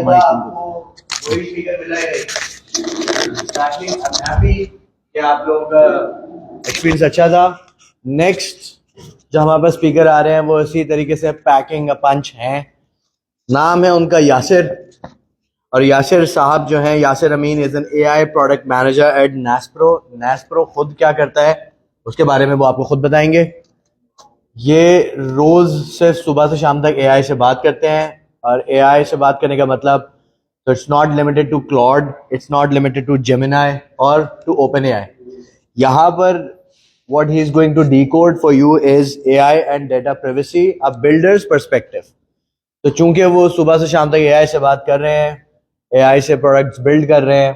जगह आपको वही स्पीकर मिला ही नहीं। Exactly, I'm happy कि आप लोगों का एक्सपीरियंस अच्छा था। नेक्स्ट जो हमारे पास स्पीकर आ रहे हैं वो इसी तरीके से पैकिंग पंच हैं। नाम है उनका यासिर, और यासिर साहब जो हैं, Yasir Amin is an AI product manager at Nespro. Nespro खुद क्या करता है उसके बारे में वो आपको खुद बताएंगे। ये रोज से सुबह से शाम तक एआई से बात करते हैं, और एआई से बात करने का मतलब तो it's not limited to Claude, it's not limited to Gemini और टू ओपन एआई। यहाँ पर what he is going to decode for you is AI and data privacy, a builder's perspective। तो चूंकि वो सुबह से शाम तक AI से बात कर रहे हैं, AI से प्रोडक्ट्स बिल्ड कर रहे हैं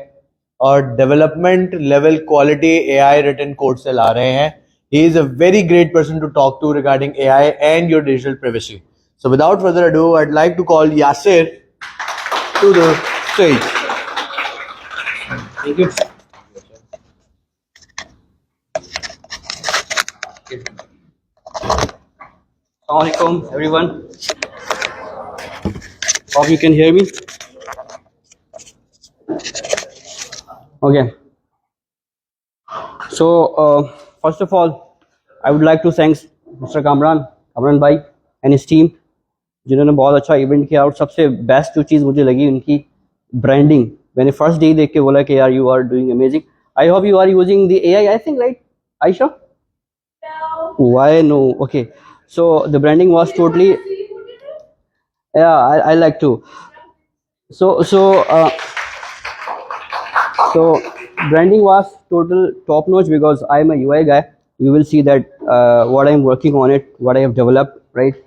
और development level quality AI written code से ला रहे हैं, he is a very great person to talk to regarding AI and your digital privacy. So without further ado, I'd like to call Yasir to the stage. Thank you. Assalamualaikum everyone. Hope you can hear me. Okay. So first of all, I would like to thank Mr. Kamran bhai and his team, जिन्होंने बहुत अच्छा event किया। और सबसे best जो चीज़ मुझे लगी उनकी ब्रांडिंग। मैंने फर्स्ट डे देख के बोला कि यार you are doing amazing. I hope you are using the AI, I think, right, Aisha? No. Why no? Okay. So the branding was totally, yeah, I like to. So branding was total top notch because I'm a UI guy. You will see that what I'm working on it, what I have developed, right?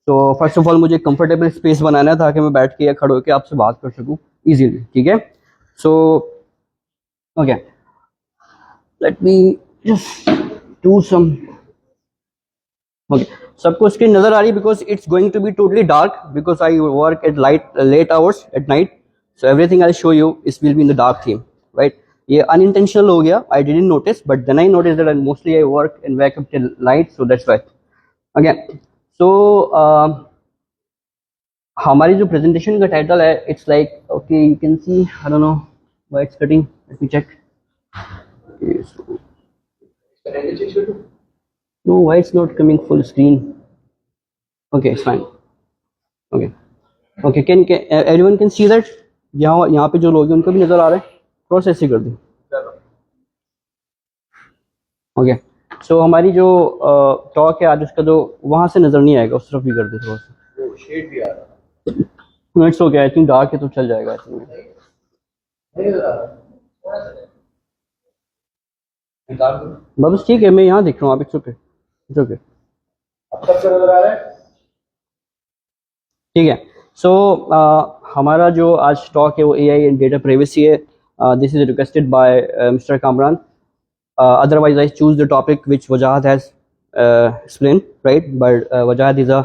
So first of all मुझे comfortable space बनाना था कि मैं बैठ के या खड़े होकर आपसे बात कर सकूं easily, ठीक है? So okay, let me just do some. Okay, सबको स्क्रीन नजर आ रही है because it's going to be totally dark because I work at late hours at night, so everything I'll show you is will be in the dark theme, right? ये unintentional हो गया, I didn't notice, but then I noticed that mostly I work and wake up till night, so that's why. Okay, so हमारी जो presentation का title है, it's like, okay, you can see, I don't know why it's cutting, let me check. Okay, so no, why it's not coming full screen? Okay, it's fine. Okay, can everyone can see that? यहाँ पे जो लोग हैं उनको भी नजर आ रहा है, प्रोसेस ही कर दूँ। ओके, सो हमारी जो टॉक है आज उसका जो वहाँ से नजर नहीं आएगा, उस तरफ भी कर दे थोड़ा सा। शेड भी आ रहा है। It's okay, I think dark है तो चल जाएगा। बस ठीक है, मैं यहाँ देख रहा हूँ, आप इट्स ओके, अब सब नजर आ रहा है, ठीक है। सो हमारा जो आज टॉक है वो AI एंड डेटा प्राइवेसी है। This is requested bye mister Kamran, otherwise I choose the topic which Wajahat has explained, right? But Wajahat is a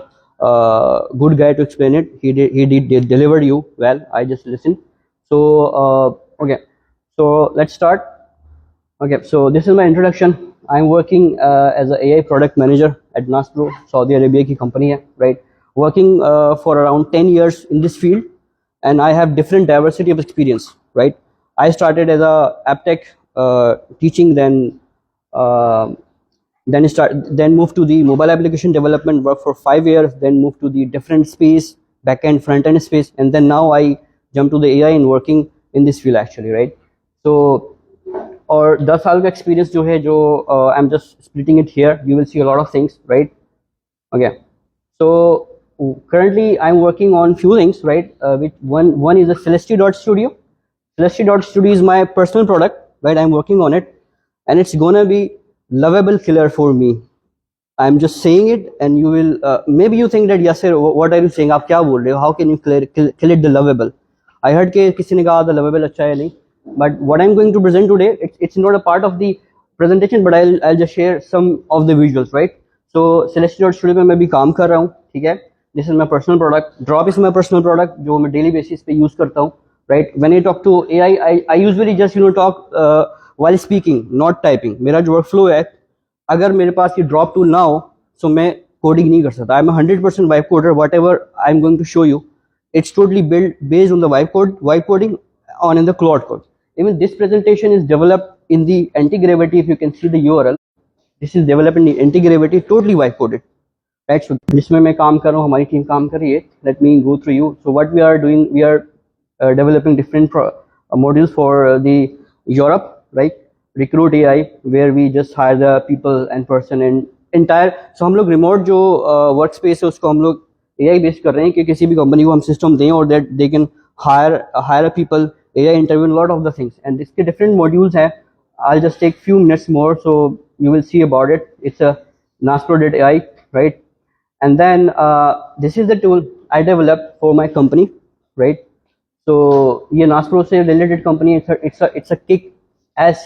good guy to explain it. He delivered you well. I just listened. So okay, so let's start. Okay, so this is my introduction. I'm working as an AI product manager at Naspro, Saudi Arabia की company है, right? Working for around 10 years in this field, and I have different diversity of experience, right? I started as a AppTech teaching, then moved to the mobile application development, worked for 5 years, then moved to the different space, backend, front-end space, and then now I jumped to the AI and working in this field actually, right? So और 10 साल का experience जो है, जो I am just splitting it here, you will see a lot of things, right? Okay, so currently I'm working on few things, right? Which one is a Celesty.studio. Celesty.studio is my personal product, right? I'm working on it, and it's gonna be lovable killer for me. I'm just saying it, and you will maybe you think that Yasir, what are you saying? आप क्या बोल रहे हो? How can you kill it the lovable? I heard कि किसी ने कहा the lovable अच्छा है नहीं, but what I'm going to present today, it's not a part of the presentation, but I'll just share some of the visuals, right? So Celesty.studio पे मैं भी काम कर रहा हूँ, ठीक है? This is my personal product. Drop is my personal product जो मैं daily basis पे use करता हूँ, right? When I talk to AI, I usually just talk while speaking, not typing. मेरा जो workflow है, अगर मेरे पास ये drop tool ना हो, so मैं coding नहीं कर सकता. I'm a 100% vibe coder. Whatever I'm going to show you, it's totally built based on the vibe coding on in the Claude code. Even this presentation is developed in the anti-gravity. If you can see the URL, this is developed in the anti-gravity, totally vibe coded, right? So जिसमें मैं काम कर रहा हूँ, हमारी team काम कर रही है. Let me go through you. So what we are doing, we are developing different modules for the Europe, right? Recruit AI, where we just hire the people and person and entire. So हम लोग remote जो work space है उसको हम लोग AI based कर रहे हैं कि किसी भी कंपनी को हम सिस्टम दें और that they can hire a people, AI interview, a lot of the things. And इसके different modules हैं. I'll just take few minutes more so you will see about it. It's a Naspro.ai, right? And then this is the tool I developed for my company, right? So ये Naspro से related company, it's a kick-ass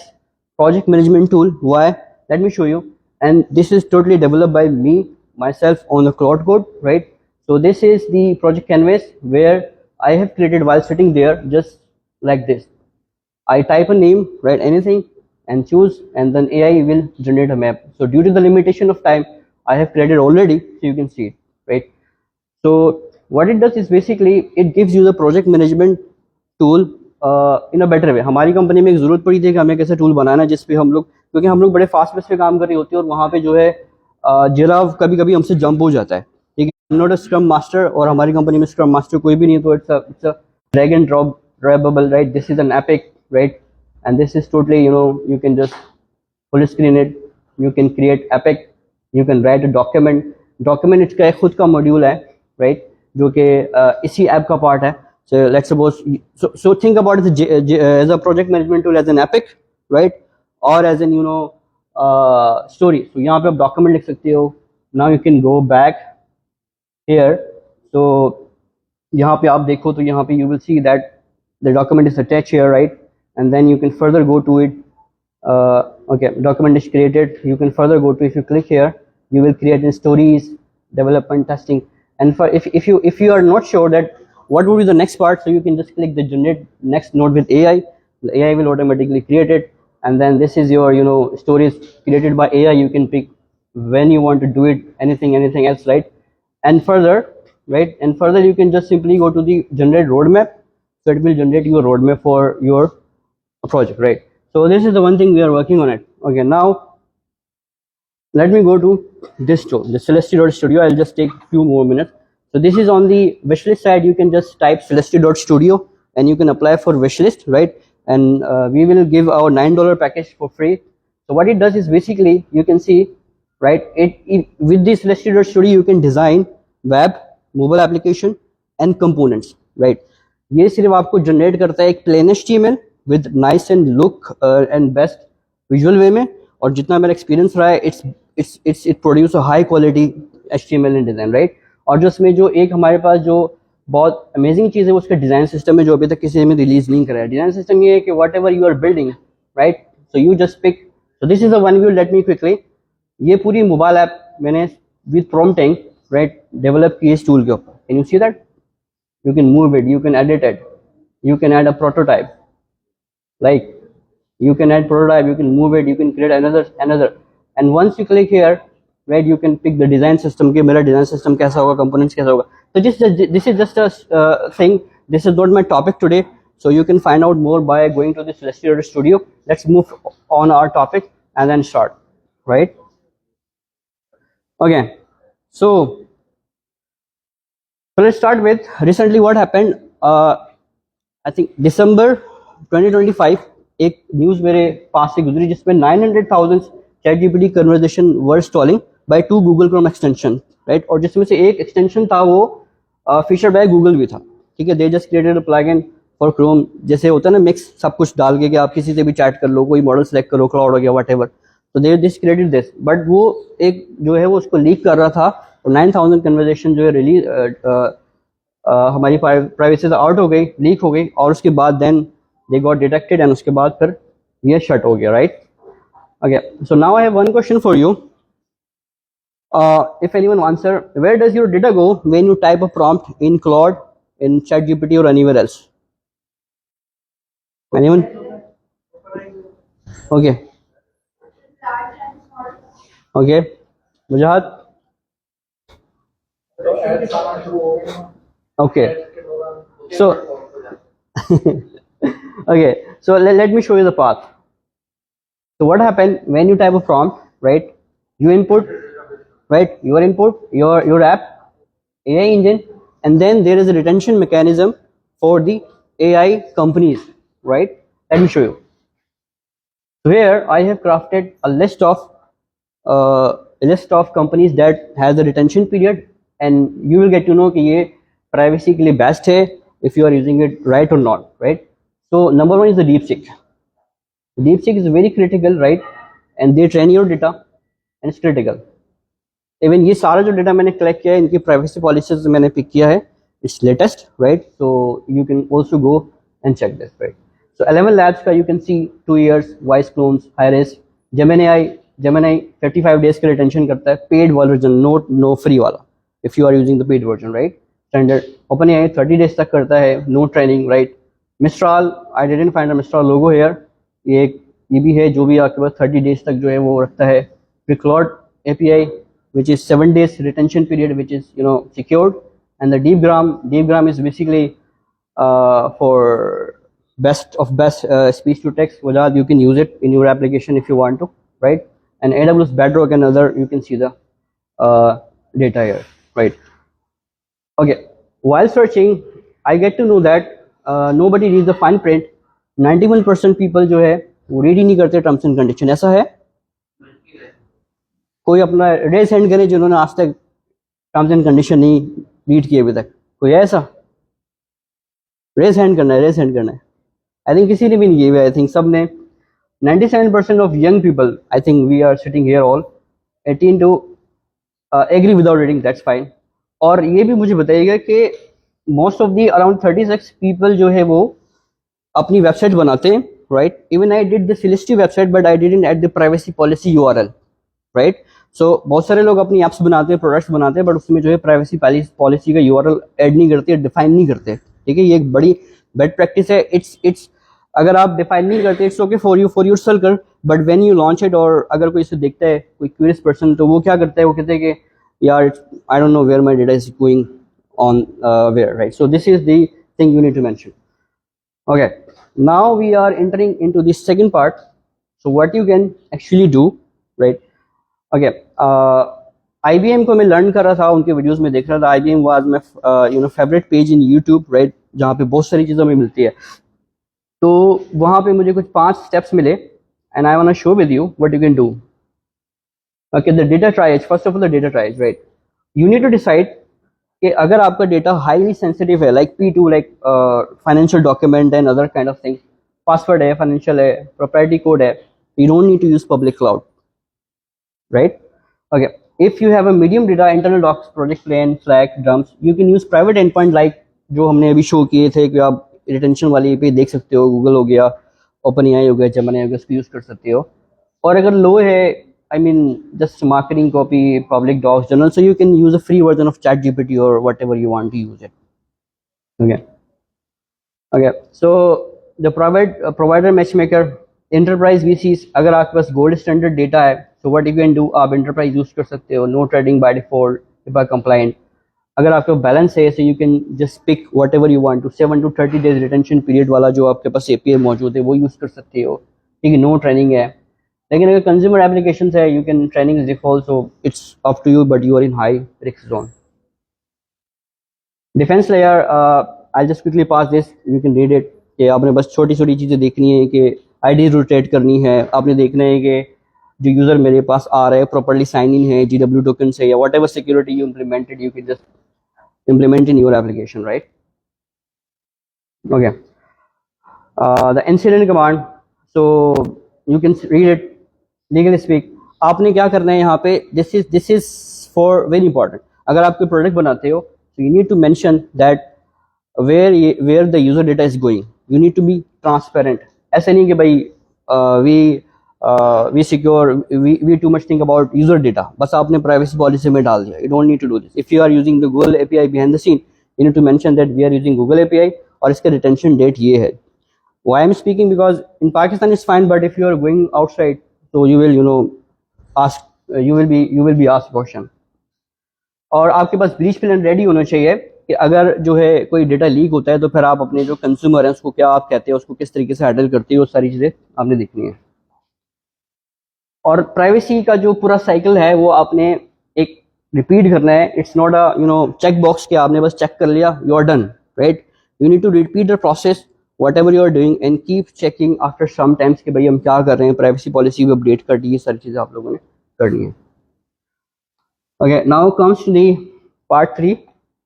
project management tool. Why? Let me show you. And this is totally developed by me myself on the Claude code, right? So this is the project canvas where I have created while sitting there, just like this. I type a name, write anything, and choose, and then AI will generate a map. So due to the limitation of time, I have created already, so you can see it, right? So what it does is basically it gives you the project management tool in a better way. हमारी company में एक जरूरत पड़ी थी कि हमें कैसे tool बनाना है जिसपे हम लोग, क्योंकि हम लोग बड़े फास्ट पेस पे काम कर रहे होते हैं और वहाँ पे जो है जिराफ कभी कभी हमसे जंप हो जाता है, ठीक है. नॉट अ स्क्रम मास्टर, और हमारी कंपनी में स्क्रम मास्टर कोई भी नहीं है, तो it's a drag and drop drivable, right? This is an epic, right? And this is totally, you can just full screen it, you can create epic, you can write a document इसका एक खुद का module है, right? जो कि इसी app का part है. So let's suppose, so think about it as a project management tool, as an epic, right? Or as an story. So यहाँ पे आप document लिख सकते हो. Now you can go back here. So यहाँ पे आप देखो तो यहाँ पे you will see that the document is attached here, right? And then you can further go to it. Okay, document is created. You can further go to, if you click here, you will create in stories, development, testing. And for if you are not sure that what would be the next part, so you can just click the generate next node with AI. The AI will automatically create it. And then this is your stories created by AI. You can pick when you want to do it, anything else, right? And further, right? And further you can just simply go to the generate roadmap. So it will generate your roadmap for your project, right? So this is the one thing we are working on it. Okay, now let me go to this tool, the Celesty.studio. I'll just take a few more minutes. So this is on the wishlist side. You can just type Celesty.studio and you can apply for wishlist, right? And we will give our $9 package for free. So what it does is basically, you can see, right? With this Celesty.studio you can design web, mobile application and components, right? ये सिर्फ आपको generate करता है एक plane HTML with nice and look and best visual way में, और जितना मेरा एक्सपीरियंस रहा है it produce a high quality HTML and design, right? और जो इसमें जो एक हमारे पास जो बहुत अमेजिंग चीज़ है वो उसका डिज़ाइन सिस्टम है जो अभी तक किसी ने रिलीज नहीं करा है. डिज़ाइन सिस्टम ये है कि whatever you are building, right? So you just pick. So this is a one view. Let me quickly, ये पूरी मोबाइल ऐप मैंने विद प्रॉम्प्टिंग, राइट, डेवलप की इस टूल के ऊपर. Can you see that? You can move it, you can edit it, you can add a prototype, like you can add prototype, you can move it, you can create another, and once you click here, right, you can pick the design system कि मेरा design system कैसा होगा, components कैसा होगा. So this is just a thing. This is not my topic today, so you can find out more by going to this Celesty.studio. Let's move on our topic and then start, right? Okay, so let's start with recently what happened. I think December 2025 एक news मेरे पास से गुजरी जिसमें 900,000 ChatGPT conversation were stalling by 2 Google Chrome extension, right? और जिसमें से एक extension था वो फीचर बाय गूगल भी था, ठीक है. They just created a plugin for Chrome, जैसे होता है ना मिक्स सब कुछ डाल के कि आप किसी से भी चैट कर लो, कोई मॉडल सेलेक्ट करो, क्लाउड हो गया, वट एवर. तो दे दिस क्रिएटेड दिस, बट वो एक जो है वो उसको लीक कर रहा था और 9,000 कन्वर्सेशन जो है रिलीज हमारी प्राइवेसी से आउट हो गई, लीक हो गई, और उसके बाद then they got detected and उसके बाद फिर ये शट हो गया, right? Okay, so now I have one question for you. If anyone answer, where does your data go when you type a prompt in Claude, in ChatGPT or anywhere else? Anyone? Okay. Okay. Mujahid? Okay. So okay, so let me show you the path. So what happened when you type a prompt, right? You input, right? Your input, your app, AI engine, and then there is a retention mechanism for the AI companies, right? Let me show you. So here I have crafted a list of companies that has a retention period, and you will get to know कि ये privacy के लिए best है if you are using it right or not, right? So number one is the DeepSeek. DeepSeek is very critical, right? And they train your data, and it's critical. Even ये सारा जो data मैंने collect किया है इनकी privacy policies मैंने pick किया है, it's latest, right? So you can also go and check this, right? So 11 labs का you can see 2 years, voice clones, hires, Gemini 35 days का रिटेंशन करता है, पेड वर्जन, नो फ्री वाला, if you are using the paid version, right? Standard OpenAI 30 days तक करता है, no training, right? Mistral, I didn't find a Mistral logo here, ये भी है जो भी आपके पास 30 डेज तक जो है वो रखता है। Precloud API, which is 7 days retention period, which is secured, and the DeepGram is basically for best speech to text. Wajad, you can use it in your application if you want to, right? And AWS Bedrock and other, you can see the data here, right? Okay, while searching I get to know that nobody reads the fine print. 91% people जो है वो read ही नहीं करते terms and condition. ऐसा है? कोई अपना race hand करे जिन्होंने आज तक टर्म्स एंड कंडीशन नहीं रीड किए अभी तक? कोई है ऐसा? रेस हैंड करना है। आई थिंक किसी ने भी नहीं किए हुए, आई थिंक सब ने। 97% of young people, I think we are sitting here all 18 to agree without reading, that's fine. और ये भी मुझे बताइएगा कि most of the around 36 people जो है वो अपनी वेबसाइट बनाते हैं, right? Even I did the सिलिस्टी website but I didn't add the privacy policy URL, right? So बहुत सारे लोग अपनी एप्स बनाते हैं, प्रोडक्ट्स बनाते हैं, बट उसमें जो है प्राइवेसी पॉलिसी का URL ऐड नहीं करते, डिफाइन नहीं करते, ठीक है? ये एक बड़ी बेड प्रैक्टिस है। इट्स अगर आप डिफाइन नहीं करते, it's okay for your circle, but when you launch it, और अगर कोई इसे देखता है, कोई क्यूरियस पर्सन, तो वो क्या करता है, वो कहते हैं कि यार I don't know where my data is going on where, right? So this is the thing you need to mention. Okay, now we are entering into the second part. So what you can actually do, right? Okay, IBM को मैं learn कर रहा था, उनके videos में देख रहा था। IBM was my favorite page in YouTube, right? जहाँ पे बहुत सारी चीज़ें हमें मिलती है। तो वहाँ पे मुझे कुछ 5 स्टेप्स मिले, and I wanna show with you what you can do. Okay, the data triage. First of all, the data triage, right? You need to decide कि अगर आपका डेटा हाईली सेंसिटिव है, like P2, like financial document and other kind of things, password है, financial है, proprietary code है, you don't need to use public cloud, right? Okay, if you have a medium data, internal docs, project plan, flag, drums, you can use private end point, like जो हमने अभी show किए थे कि आप retention वाली पे देख सकते हो, गूगल हो गया, ओपन एआई हो गया, जेमिनी हो गया, उसको यूज कर सकते हो। और अगर लो है, I mean just marketing copy, public docs, journal, so you can use a free version of ChatGPT or whatever you want to use it. Okay, so the provider matchmaker, enterprise VCs, अगर आपके पास gold standard data है, so what you can do, आप enterprise use कर सकते हो, no trading by default, HIPAA compliant। अगर आपके balance है, so you can just pick whatever you want to, 7 to 30 days retention period वाला जो आपके पास API मौजूद है वो यूज कर सकते हो, ठीक है? no training है। लेकिन अगर कंज्यूमर एप्लीकेशन है, you can training is default, so it's up to you, but you are in high risk zone. Defence layer, I just quickly pass this, you can read it, कि आपने बस छोटी छोटी चीज़ें देखनी है, कि आईडी रोटेट करनी है, आपने देखना है कि जो यूज़र मेरे पास आ रहा है प्रॉपर्ली साइन इन है, GW टोकन से, या whatever security you implemented, you can just implement in your application, right? Okay, the incident command, so you can read it, legal speak. आपने क्या करना है यहाँ पे, this is for very important. अगर आप कोई प्रोडक्ट बनाते हो, तो you need to mention that where the user data is going, you need to be transparent. ऐसा नहीं कि भाई we secure, we too much think about user data, बस आपने प्राइवेसी पॉलिसी में डाल दिया। You don't need to do this. If you are using the Google API behind the scene, you need to mention that we are using Google API और इसका retention date ये है। Why I'm speaking, because in Pakistan it's fine, but if you are going outside, so you will ask, you will be asked question। और आपके पास breach plan ready होना चाहिए, कि अगर जो है कोई डेटा लीक होता है तो फिर आप अपने जो कंज्यूमर हैं उसको क्या आप कहते हैं, उसको किस तरीके से हैंडल करते हो, वो सारी चीज़ें आपने देखनी है। और प्राइवेसी का जो पूरा साइकिल है वो आपने एक रिपीट करना है। It's not a check box कि आपने बस चेक कर लिया, you are done, right. You need to repeat the process whatever you are doing and keep checking after some times कि भाई हम क्या कर रहे हैं, प्राइवेसी पॉलिसी भी अपडेट कर दी, ये सारी चीज़ें आप लोगों ने करनी है। Okay, now comes to the part 3,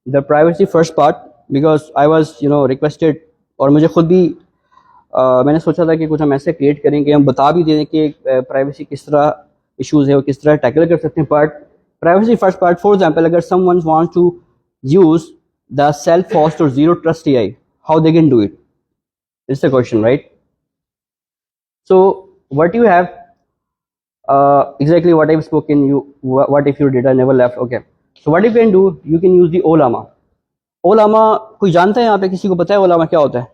the privacy first part, because I was requested, और मुझे खुद भी मैंने सोचा था कि कुछ हम ऐसे क्रिएट करें कि हम बता भी दें कि प्राइवेसी किस तरह इश्यूज है और किस तरह टैकल कर सकते हैं। But privacy first part, for example, अगर someone wants to use the self host और zero trust AI, how they can do it, it's the question, right. So what you have exactly what I've spoken, what if your data never left, okay, so what you can do, you can use the Olama. Olama कोई जानता है यहाँ पे, किसी को पता है Olama क्या होता है?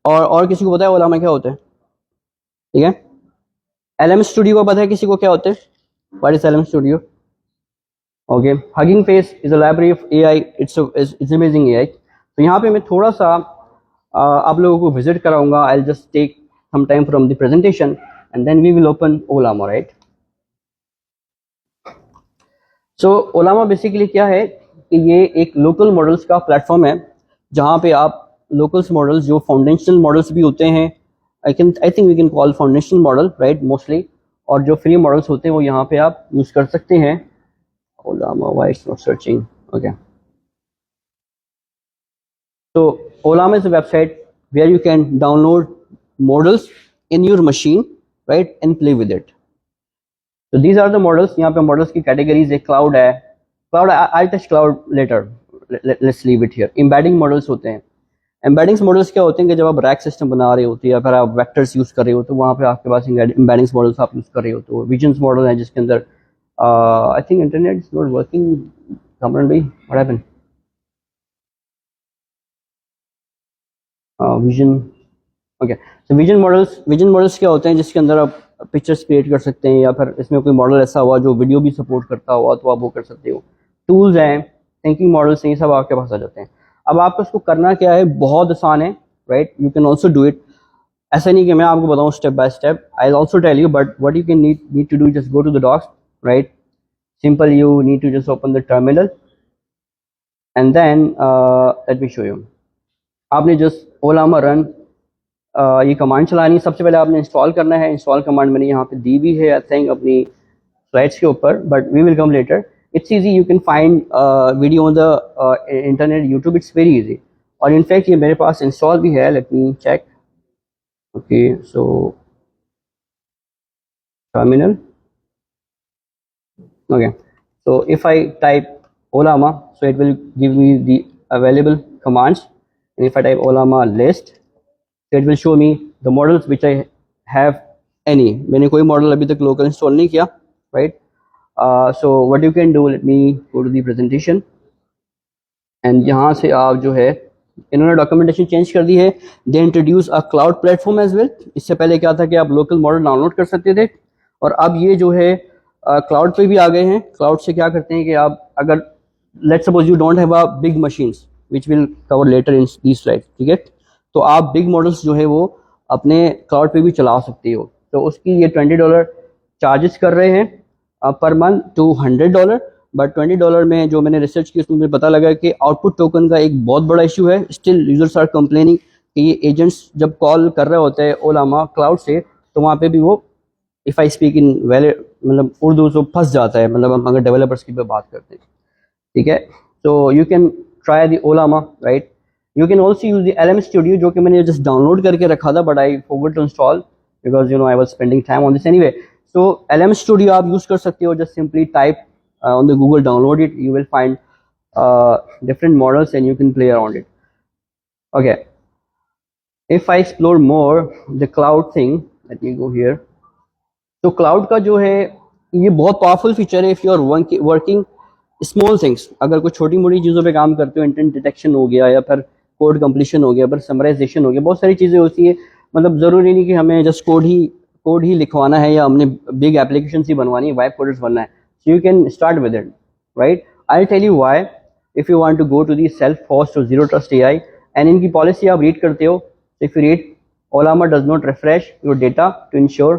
और किसी को पता है Olama क्या होता है? ठीक है, LM Studio को पता है किसी को क्या होता है? What is LM Studio? Okay, Hugging Face is a library of AI. It's amazing AI. तो यहाँ पे मैं थोड़ा सा आप लोगों को विजिट कराऊंगा. I'll just take some time from the presentation and then we will open Olama, right? So Olama basically क्या है कि ये एक लोकल मॉडल्स का प्लेटफॉर्म है जहाँ पे आप लोकल्स मॉडल्स जो फाउंडेशनल मॉडल्स भी होते हैं, I think we can call foundational model, right, mostly, और जो फ्री मॉडल्स होते हैं वो यहाँ पे आप यूज कर सकते हैं. Olama, why it's not searching? Okay. So Olama is a website where you can download models in your machine, right, and play with it. So these are the models. यहाँ पे models की categories है. Cloud है. Cloud, I'll touch cloud later. Let's leave it here. Embedding models होते हैं. Embeddings models क्या होते हैं कि जब आप rack system बना रहे होते हैं या फिर आप vectors use कर रहे हो तो वहाँ पे आपके पास embeddings models आप use कर रहे हो. तो visions model है जिसके अंदर I think internet is not working. Kamran bhai, what happened? Vision. Okay. So vision models क्या होते हैं जिसके अंदर आप पिक्चर्स क्रिएट कर सकते हैं या फिर इसमें कोई मॉडल ऐसा हुआ जो वीडियो भी सपोर्ट करता हुआ तो आप वो कर सकते हो. टूल्स हैं, थिंकिंग मॉडल्स हैं, ये सब आपके पास आ जाते हैं. अब आपको इसको करना क्या है, बहुत आसान है, right. You can also do it. ऐसा नहीं कि मैं आपको बताऊँ step by step. I will also tell you, but what you can need to do, just go to the docs, right? Simple, you need to just open the terminal and then let me show you. आपने just Olama run ये command चलानी. सबसे पहले आपने install करना है. Install command मैंने यहाँ पे दी भी है आई थिंक अपनी स्लाइड्स के ऊपर, but we will come later. It's easy, you can find video on the internet, YouTube. It's very easy. और इनफैक्ट ये मेरे पास इंस्टॉल भी है. Let me check. Okay, so terminal. Okay, so if I type Olama, so it will give me the available commands, and if I type Olama list, so it will show me the models which I have any. मैंने कोई model अभी तक local install नहीं किया, right? So what you can do, let me go to the presentation, and यहाँ से आप जो है इन्होंने डॉक्यूमेंटेशन चेंज कर दी है. They introduce a cloud platform as well. इससे पहले क्या था कि आप लोकल मॉडल डाउनलोड कर सकते थे, और अब ये जो है क्लाउड पे भी आ गए हैं. क्लाउड से क्या करते हैं कि आप अगर let's suppose you don't have a big machines which will cover later in these slides, ठीक है, तो आप बिग मॉडल्स जो है वो अपने क्लाउड पे भी चला सकते हो. तो उसकी ये $20 चार्जेस कर रहे हैं पर मंथ टू $100. बट $20 में जो मैंने रिसर्च की उसमें मुझे पता लगा कि आउटपुट टोकन का एक बहुत बड़ा इशू है. स्टिल यूजर्स आर कंप्लेनिंग कि ये एजेंट्स जब कॉल कर रहे होते हैं ओलामा क्लाउड से तो वहाँ पे भी वो if I speak in valid मतलब उर्दू तो फंस जाता है. मतलब हम अगर डेवलपर्स की बात करते हैं, ठीक है. तो you can try the Ollama, right. You can also use the LM studio जो कि मैंने जस्ट डाउनलोड करके रखा था, but I forgot to install because I was spending time on this anyway. So LM studio आप use कर सकते हो. Just simply type on the Google, download it, you will find different models and you can play around it. Okay, if I explore more the cloud thing, let me go here. तो cloud का जो है ये बहुत powerful feature है. If you are working small things, अगर कोई छोटी मोटी चीज़ों पे काम करते हो, इंटेंट डिटेक्शन हो गया या फिर कोड कंप्लीशन हो गया, फिर समराइजेशन हो गया, बहुत सारी चीज़ें होती है. मतलब ज़रूरी नहीं कि हमें जस्ट कोड ही लिखवाना है या हमने बिग एप्लीकेशन ही बनवानी है, वाइब कोडर्स बनना है. So you can start with it, right. I tell you why. if you want to go to the self-host or zero trust AI, and इनकी policy आप read करते हो, so if you read, Ollama does not refresh your data to ensure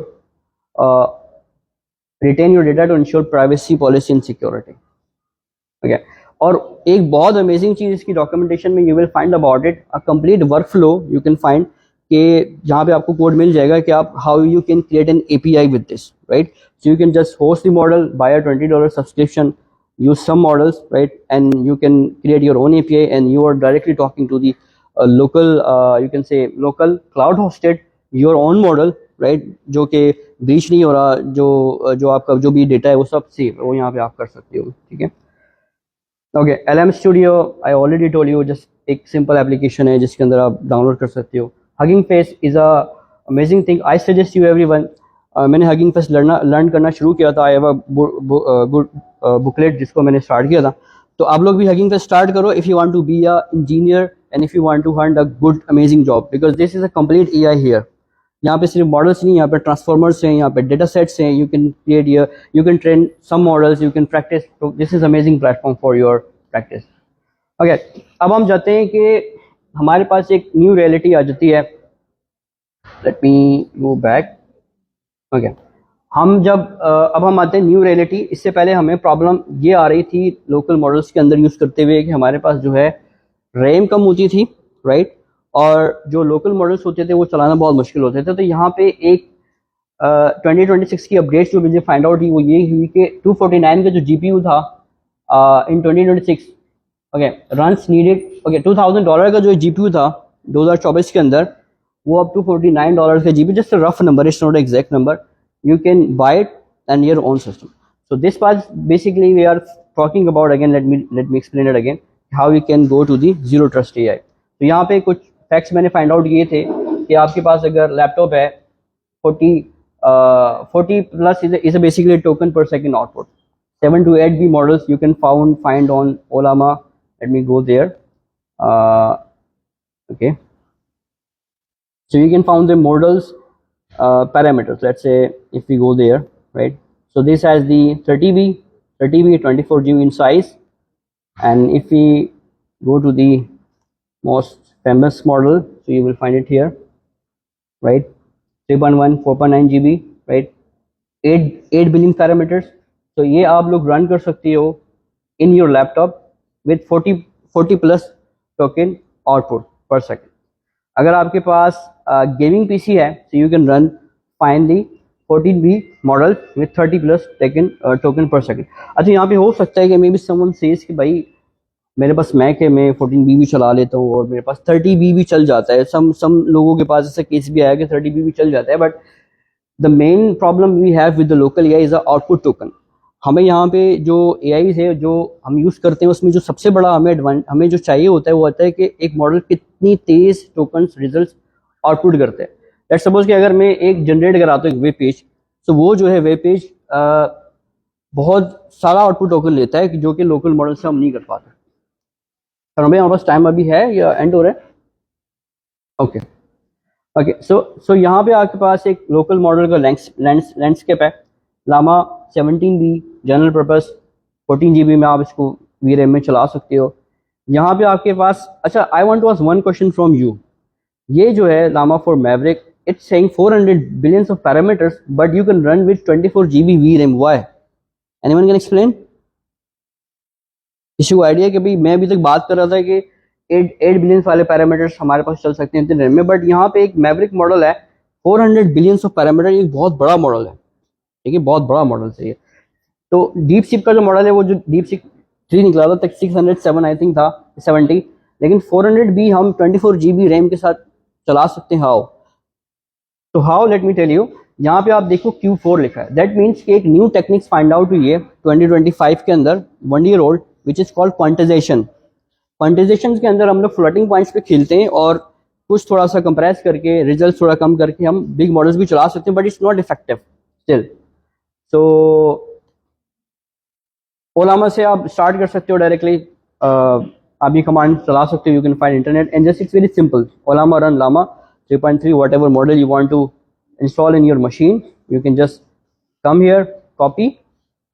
retain your data to ensure privacy policy and security. Okay. और एक बहुत amazing चीज इसकी documentation में you will find about it a complete workflow you can find कि जहाँ पे आपको कोड मिल जाएगा कि आप how you can create an API with this, right? So you can just host the model, by a $20 subscription, use some models, right, and you can create your own API and you are directly talking to the local you can say local cloud hosted your own model, right, जो कि breach नहीं हो रहा, जो आपका जो भी data है वो सब सेफ वो यहाँ पे आप कर सकते हो, ठीक है? Okay, LM studio I already told you, just एक सिंपल एप्लीकेशन है जिसके अंदर आप डाउनलोड कर सकते हो. Hugging Face is a amazing thing, I suggest you everyone. मैंने हगिंग फेस लर्न करना शुरू किया था. I have a good booklet जिसको मैंने स्टार्ट किया था, तो आप लोग भी हगिंग फेस स्टार्ट करो if you want to be a engineer and if you want to hunt a good amazing job, because this is a complete AI here. यहाँ पे सिर्फ मॉडल्स नहीं, यहाँ पे ट्रांसफॉर्मर्स हैं, यहाँ पे डेटा सेट्स हैं. You can create you can train some models, you can practice. तो this is amazing platform for your practice. Okay, अब हम जाते हैं कि हमारे पास एक न्यू रियलिटी आ जाती है. लेट मी गो बैक. ओके, हम जब अब हम आते हैं न्यू रियलिटी. इससे पहले हमें प्रॉब्लम ये आ रही थी लोकल मॉडल्स के अंदर यूज़ करते हुए कि हमारे पास जो है रैम कम होती थी, राइट, और जो लोकल मॉडल्स होते थे वो चलाना बहुत मुश्किल होते थे. तो यहाँ पे एक 2026 की अपडेट्स जो मुझे फाइंड आउट हुई वो ये हुई कि 249 का जो GPU था इन 2026, ओके, रन्स नीडेड, ओके, $2000 का जो GPU था 2024 के अंदर, वो अब $249 का GPU, just rough number, it's not exact number. You can buy it and your own system. So this part basically we are talking about again. Let me explain it again. How you can go to the zero trust AI. तो यहाँ पे कुछ facts मैंने find out किए थे कि आपके पास अगर लैपटॉप है 40 plus is a basically token per second output. 7 to 8 B models you can find on Ollama. Let me go there. Okay. So you can find the models parameters. Let's say if we go there, right, so this has the 30B 24GB in size, and if we go to the most famous model, so you will find it here, right, 3.1 4.9 GB, right, 8 billion parameters. so ये आप लोग run कर सकते हो in your laptop with 40 plus token output per second. अगर आपके पास gaming PC है, so you can run finally 14B model with 30 plus token per second. अच्छा, यहाँ पे हो सकता है कि मे बी someone says कि भाई मेरे पास मैक है, मैं 14B भी चला लेता हूँ और मेरे पास 30B भी चल जाता है. सम लोगों के पास ऐसा केस भी आया कि 30B भी चल जाता है. But the main problem we have with the local AI is a output token. हमें यहाँ पे जो AI है जो हम यूज़ करते हैं उसमें जो सबसे बड़ा हमें जो चाहिए होता है वो होता है कि एक मॉडल कितनी तेज़ टोकन रिजल्ट आउटपुट करते हैं. लेट्स सपोज कि अगर मैं एक जनरेट कराता हूँ एक वेब पेज, तो वो जो है वेब पेज बहुत सारा आउटपुट टोकन लेता है जो कि लोकल मॉडल से हम नहीं कर पाते. और हमें हमारे पास टाइम अभी है या एंड हो रहा है? ओके ओके, सो यहाँ पे आपके पास एक लोकल मॉडल का लैंडस्केप है. Lama 17B general purpose 14GB में आप इसको VRAM में चला सकते हो. यहाँ पे आपके पास, अच्छा, I want to ask one question from you. ये जो है Llama for Maverick, it's saying 400 billions of parameters but you can run with 24GB VRAM. Why? Anyone can explain? इसी को आइडिया कि भाई मैं अभी तक बात कर रहा था कि 8 बिलियन वाले पैरामीटर्स हमारे पास चल सकते हैं रैम में, बट यहाँ पे एक मैवरिक मॉडल है 400 बिलियंस ऑफ पैरामीटर. ये बहुत बड़ा मॉडल है, ठीक है, बहुत बड़ा मॉडल है ये. तो डीप सीक का जो मॉडल है वो जो डीप सीक 3 निकला था तक 607 आई थिंक था 70, लेकिन 400B हम 24GB रैम के साथ चला सकते हैं. How let me tell you. यहाँ पे आप देखो Q4 लिखा है. दैट मीन्स कि एक न्यू टेक्निक्स फाइंड आउट हुई है 2025 के अंदर, 1 year old, which is called quantization. Quantization के अंदर हम लोग फ्लोटिंग पॉइंट्स पे खेलते हैं और कुछ थोड़ा सा कंप्रेस करके रिजल्ट थोड़ा कम करके हम बिग मॉडल्स भी चला सकते हैं, but it's not effective still. So Ollama से आप स्टार्ट कर सकते हो डायरेक्टली. आप ये कमांड चला सकते हो. You can find internet and just it's very simple. Ollama run Llama 3.3 whatever model you want to install in your machine. You can just come here, copy,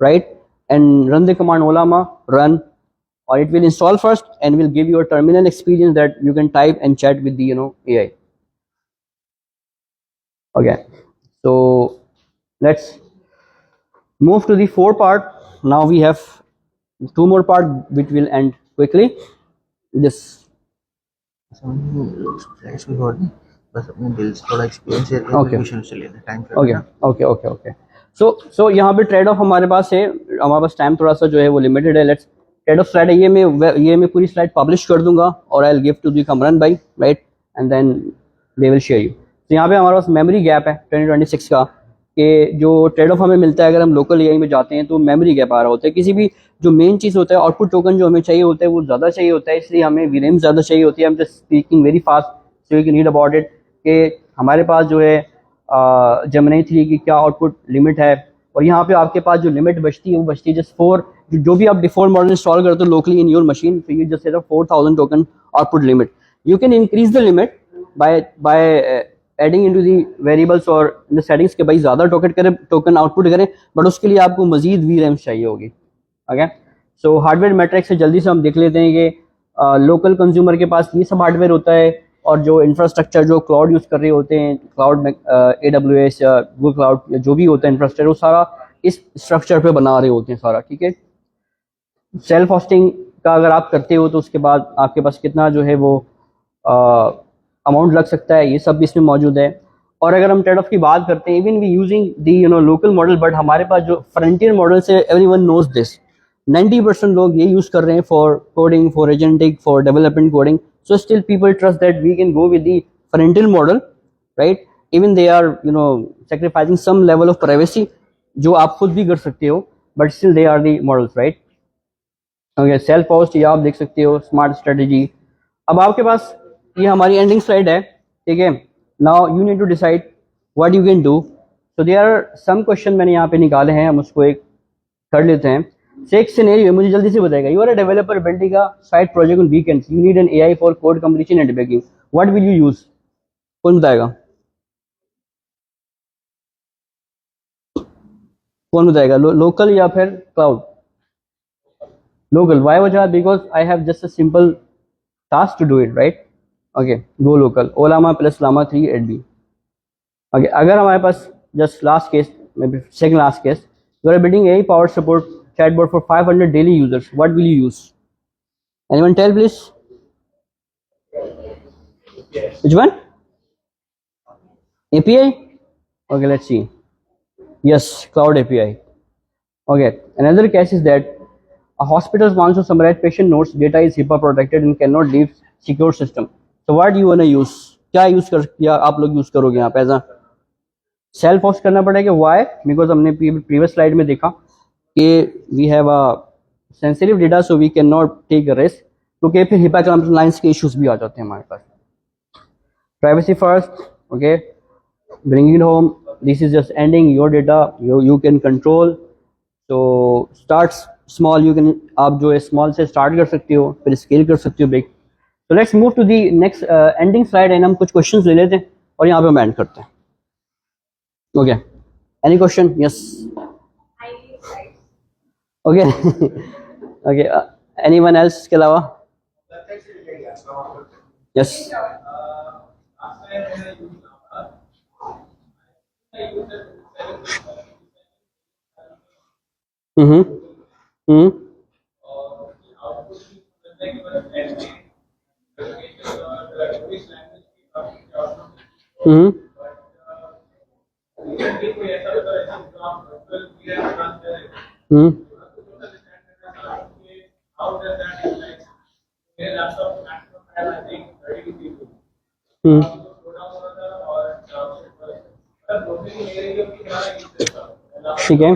right, and run the command Ollama run or it will install first and will give you a terminal experience that you can type and chat with the AI. Okay, so let's move to the fourth part. Now we have two more part which will end quickly. This slides भी छोड़ दें, बस अपने bills थोड़ा experience देते हैं, Okay. फिर mission से लेते हैं time okay okay okay okay so यहाँ पे ट्रेड ऑफ हमारे पास है, हमारे पास टाइम थोड़ा सा जो है वो लिमिटेड है. लेट्स ट्रेड ऑफ स्लाइड है, ये मैं पूरी स्लाइड पब्लिश कर दूंगा और I will give to the Kamran भाई, right, and then they will share you. तो यहाँ पे हमारे पास मेमोरी गैप है 2026 का, कि जो ट्रेड ऑफ हमें मिलता है अगर हम लोकल एआई में जाते हैं तो मेमोरी गैप आ रहा होता है. किसी भी जो मेन चीज़ होता है आउटपुट टोकन जो हमें चाहिए होता है वो ज़्यादा चाहिए होता है, इसलिए हमें वीरेम ज़्यादा चाहिए होती है. हम just speaking very fast so you can read about it कि हमारे पास जो है जेमिनी 3 की क्या आउटपुट लिमिट है, और यहाँ पे आपके पास जो लिमिट बचती है वो बचती है जस्ट 4. जो भी आप डिफॉल्ट मॉडल इंस्टॉल करते हो लोकली इन योर मशीन, तो you just 4000 token output limit. You can increase the limit by adding into the variables और इन द सेटिंग्स के भाई ज़्यादा टोकन आउटपुट करें, बट उसके लिए आपको मजीद वीरैम्स चाहिए होगी. ओके, सो हार्डवेयर मैट्रिक्स से जल्दी से हम देख लेते हैं कि लोकल कंज्यूमर के पास ये सब हार्डवेयर होता है, और जो इंफ्रास्ट्रक्चर जो क्लाउड यूज़ कर रहे होते हैं, क्लाउड में AWS या गूगल क्लाउड या जो भी होता है इंफ्रास्ट्रक्चर, वो सारा इस स्ट्रक्चर पे बना रहे होते हैं सारा. ठीक है, सेल्फ होस्टिंग का अगर आप करते हो तो उसके बाद आपके पास कितना जो है वो अमाउंट लग सकता है, ये सब भी इसमें मौजूद है. और अगर हम ट्रेड ऑफ की बात करते हैं, even we using the local model, but हमारे पास जो फ्रंटियर मॉडल से एवरीवन नोज दिस, 90% लोग ये यूज़ कर रहे हैं for coding, for agentic, for development coding. So still people trust that we can go with the frontier model, right? Even they are sacrificing some level of privacy जो आप खुद भी कर सकते हो, but still they are the models, right? Okay, self host ये आप देख सकते हो, smart strategy. अब आपके पास ये हमारी ending slide है, ठीक है. Now you need to decide what you can do. So there are some question मैंने यहाँ पे निकाले हैं, हम उसको एक कर लेते हैं. से एक सिनेरियो है, मुझे जल्दी से बताएगा. You are a developer building a side project on weekends, you need an AI for code completion and debugging, what will you use? कौन बताएगा? कौन बताएगा? लोकल या फिर क्लाउड? लोकल. व्हाई वजह? Because I have just a simple task to do it, right? Okay, go local. Ollama plus Llama 3 8B. Okay, अगर हमारे पास just last case, maybe second last case, you are building AI power support chatbot for 500 daily users, what will you use? Anyone tell please? Which one? API? Okay, let's see. Yes, cloud API. Okay, another case is that a hospital wants to summarize patient notes, data is HIPAA protected and cannot leave secure system. So what do you wanna use? क्या use कर या आप लोग use करोगे यहाँ पे? As a self host करना पड़ेगा. वाई? बिकॉज हमने प्रीवियस स्लाइड में देखा कि we have a sensitive data, so we can not take a risk, क्योंकि फिर HIPAA कंप्लायंस के इश्यूज भी आ जाते हैं हमारे पास. Privacy first. Okay, bringing it home, this is just ending your data, you can control. तो स्टार्ट स्मॉल, यू कैन, आप जो है स्मॉल से स्टार्ट कर सकते हो, फिर स्केल कर सकते हो बिग. तो let's move to the next ending slide and हम कुछ क्वेश्चंस ले लेते हैं और यहाँ पे हम एंड करते हैं. Okay, any question? Yes. Okay okay, anyone else के अलावा? Yes. Hmm hmm hmm hmm ठीक है.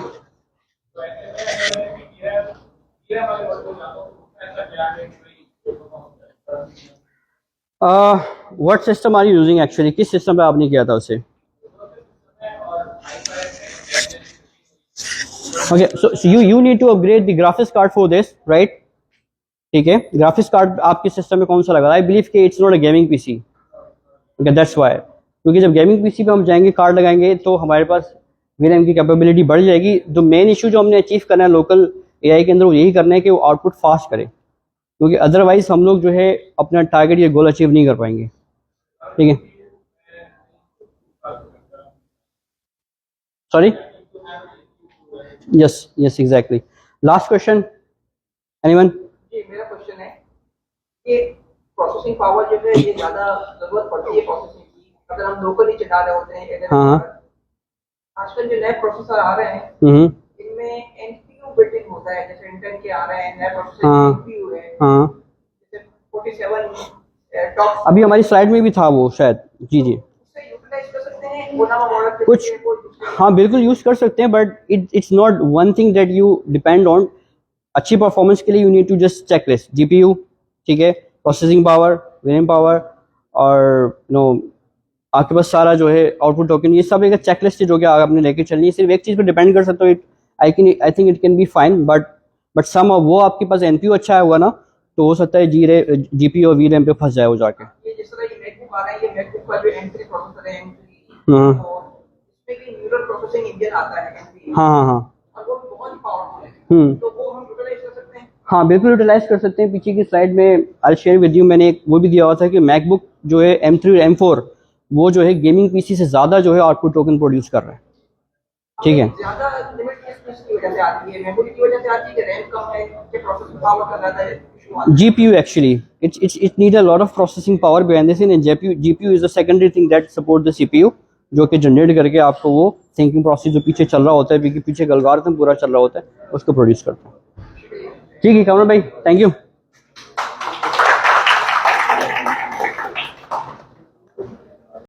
What system are you using actually? किस सिस्टम पे आपने किया था उसे? Okay, so you need to upgrade the graphics card for this, right? ठीक है, ग्राफिक्स कार्ड आपके सिस्टम में कौन सा लगा? आई बिलीव कि it's not a gaming PC. Okay, that's why. क्योंकि जब गेमिंग पीसी पे हम जाएंगे, कार्ड लगाएंगे, तो हमारे पास वीरैम की कैपेबिलिटी बढ़ जाएगी. जो मेन इशू जो हमने अचीव करना है लोकल एआई के अंदर, वो यही करना है कि वो आउटपुट फास्ट करे. क्योंकि अदरवाइज हम लोग जो है अपना टारगेट या गोल अचीव नहीं कर पाएंगे। ठीक है, sorry, yes yes exactly. Last question, anyone? जी मेरा क्वेश्चन है कि प्रोसेसिंग पावर जो है ये ज्यादा जरूरत पड़ती है प्रोसेसिंग की, अगर हम लोकली चला रहे होते हैं। हाँ। आजकल जो नए प्रोसेसर आ रहे हैं हम्म। इनमें एनपीयू बिल्ट इन होता है, जैसे इंटेल के आ रहे हैं नए प्रोसेसर हाँ। एनपीयू है, हाँ, जैसे 47 टॉप, अभी हमारी स्लाइड में भी था वो शायद। जी जी, उससे यूटिलाइज कर सकते हैं ओनामा मॉडल के कुछ, लिए कोई दूसरे। हाँ बिल्कुल यूज कर सकते हैं, but it's not one thing that you depend on. अच्छी परफॉर्मेंस के लिए you need to just check list GPU, ठीक है, प्रोसेसिंग पावर, वेरिएंट पावर, और आपके पास सारा जो है आउटपुट टोकन, ये सब एक चेकलिस्ट जो कि आपने लेके चलनी है। सिर्फ एक चीज़ पे डिपेंड कर सकते हो, I think it can be fine, but some वो आपके पास एनपीयू अच्छा हुआ ना, तो हो सकता है जीपीयू और वीरैम पे फंस जाए वो जाके। ये जिस तरह ये मैकबुक आ रहा है, ये मैकबुक का जो M3 प्रोसेसर है M3, हाँ और इसमें भी न्यूरल प्रोसेसिंग इंजन आता है M3, हाँ हाँ हाँ। और वो भी बहुत ही पावरफुल है, तो वो हम यूटिलाइज कर सकते हैं। हाँ बिल्कुल यूटिलाइज कर सकते हैं। पीछे की स्लाइड में आई शेयर विद यू, मैंने एक वो भी दिया हुआ था कि मैकबुक जो है M3 और M4 वो जो है गेमिंग पीसी से ज़्यादा जो है आउटपुट टोकन प्रोड्यूस कर रहे हैं। ठीक है, ज्यादा लिमिट किस वजह से आती है? मेमोरी की वजह से आती है कि रैम कम है कि प्रोसेसिंग पावर का ज्यादा इशू आता है? GPU actually it need a lot of processing power behind this, and GPU is a secondary thing that support the CPU, जो कि जनरेट करके आपको वो थिंकिंग प्रोसेस जो पीछे चल रहा होता है, पीछे एल्गोरिथम पूरा चल रहा होता है, उसको प्रोड्यूस करता है। ठीक है कमर भाई, थैंक यू।